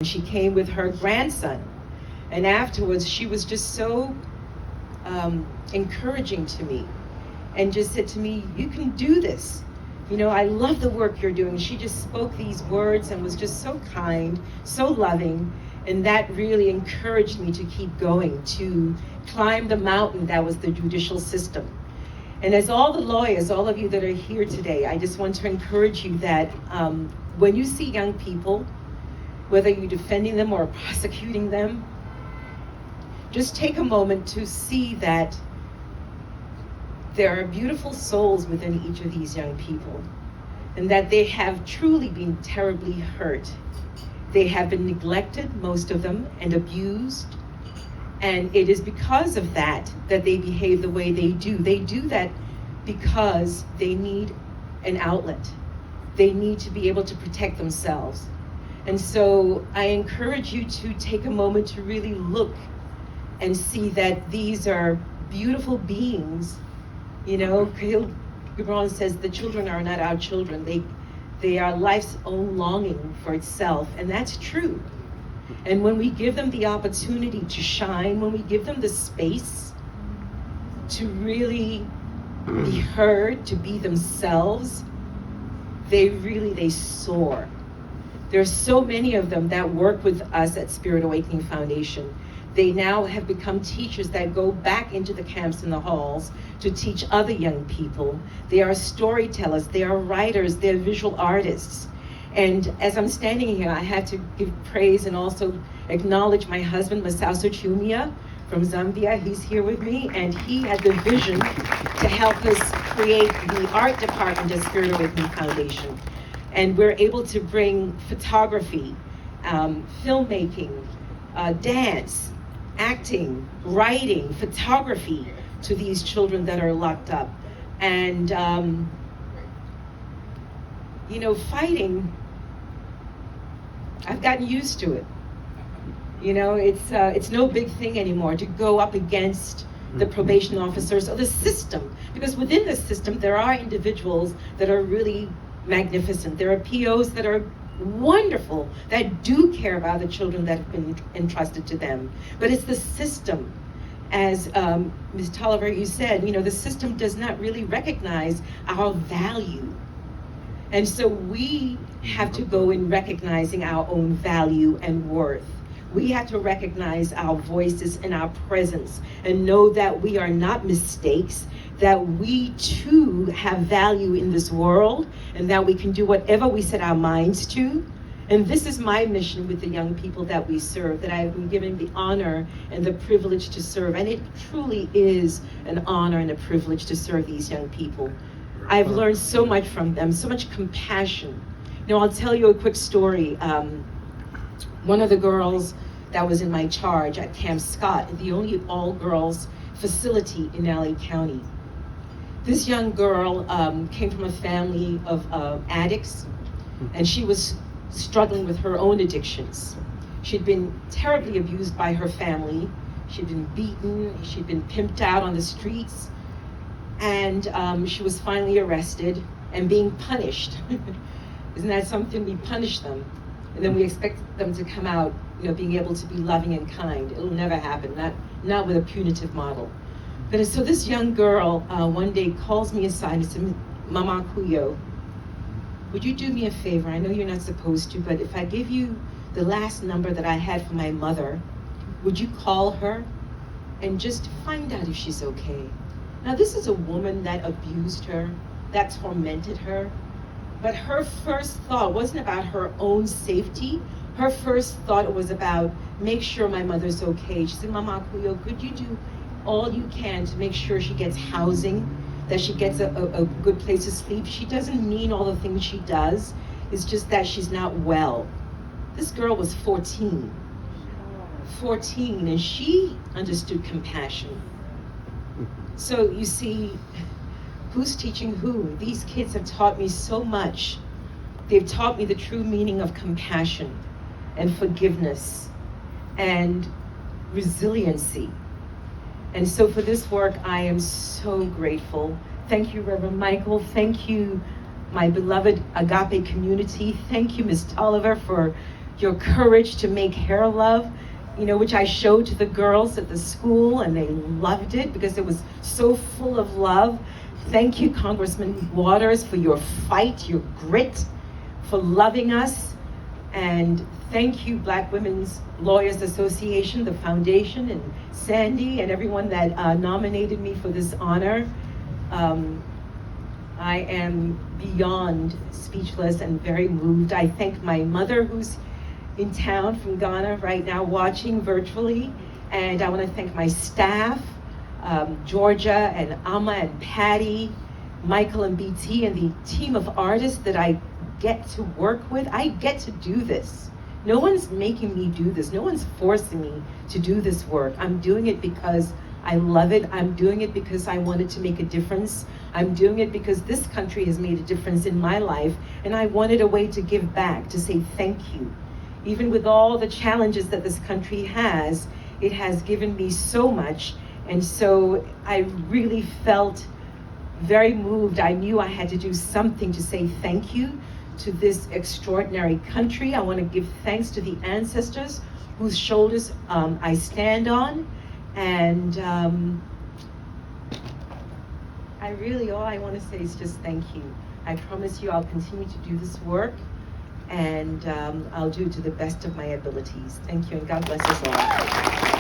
she came with her grandson. And afterwards, she was just so encouraging to me and just said to me, you can do this. You know, I love the work you're doing. She just spoke these words and was just so kind, so loving. And that really encouraged me to keep going, to climb the mountain that was the judicial system. And as all the lawyers, all of you that are here today, I just want to encourage you that when you see young people, whether you're defending them or prosecuting them, just take a moment to see that there are beautiful souls within each of these young people, and that they have truly been terribly hurt. They have been neglected, most of them, and abused. And it is because of that that they behave the way they do. They do that because they need an outlet. They need to be able to protect themselves. And so I encourage you to take a moment to really look and see that these are beautiful beings. You know, Khalil Gibran says the children are not our children. They are life's own longing for itself, and that's true. And when we give them the opportunity to shine, when we give them the space to really be heard, to be themselves, they soar. There's so many of them that work with us at Spirit Awakening Foundation. They now have become teachers that go back into the camps and the halls to teach other young people. They are storytellers, they are writers, they're visual artists. And as I'm standing here, I have to give praise and also acknowledge my husband, Masauso Chumia from Zambia. He's here with me, and he had the vision to help us create the art department at Spirit Awakening Foundation. And we're able to bring photography, filmmaking, dance, acting, writing, photography to these children that are locked up. And you know, fighting, I've gotten used to it. You know, it's no big thing anymore to go up against the probation officers or the system, because within the system there are individuals that are really magnificent. There are POs that are wonderful, that do care about the children that have been entrusted to them. But it's the system, as Ms. Tolliver, you said, you know, the system does not really recognize our value. And so we have to go in recognizing our own value and worth. We have to recognize our voices and our presence and know that we are not mistakes, that we too have value in this world, and that we can do whatever we set our minds to. And this is my mission with the young people that we serve, that I've been given the honor and the privilege to serve. And it truly is an honor and a privilege to serve these young people. I've learned so much from them, so much compassion. You know, I'll tell you a quick story. One of the girls that was in my charge at Camp Scott, the only all-girls facility in LA County. This young girl came from a family of addicts, and she was struggling with her own addictions. She'd been terribly abused by her family. She'd been beaten, she'd been pimped out on the streets, and she was finally arrested and being punished. Isn't that something? We punish them, and then we expect them to come out, you know, being able to be loving and kind. It'll never happen, not with a punitive model. But so this young girl one day calls me aside and said, Mama Kuyo, would you do me a favor? I know you're not supposed to, but if I give you the last number that I had for my mother, would you call her and just find out if she's okay? Now, this is a woman that abused her, that tormented her, but her first thought wasn't about her own safety. Her first thought was about, make sure my mother's okay. She said, Mama Kuyo, could you do all you can to make sure she gets housing, that she gets a good place to sleep? She doesn't mean all the things she does. It's just that she's not well. This girl was 14, and she understood compassion. So you see, who's teaching who? These kids have taught me so much. They've taught me the true meaning of compassion and forgiveness and resiliency. And so for this work, I am so grateful. Thank you, Reverend Michael. Thank you, my beloved Agape community. Thank you, Ms. Tolliver, for your courage to make hair love, which I showed to the girls at the school, and they loved it because it was so full of love. Thank you, Congressman Waters, for your fight, your grit, for loving us. And thank you, Black Women's Lawyers Association, the foundation, and Sandy, and everyone that nominated me for this honor. I am beyond speechless and very moved. I thank my mother, who's in town from Ghana right now, watching virtually. And I want to thank my staff, Georgia and Amma and Patty, Michael and BT, and the team of artists that I get to work with. I get to do this. No one's making me do this. No one's forcing me to do this work. I'm doing it because I love it. I'm doing it because I wanted to make a difference. I'm doing it because this country has made a difference in my life, and I wanted a way to give back, to say thank you. Even with all the challenges that this country has, it has given me so much. And so I really felt very moved. I knew I had to do something to say thank you to this extraordinary country. I want to give thanks to the ancestors whose shoulders I stand on. And all I want to say is just thank you. I promise you I'll continue to do this work, and I'll do it to the best of my abilities. Thank you, and God bless us all.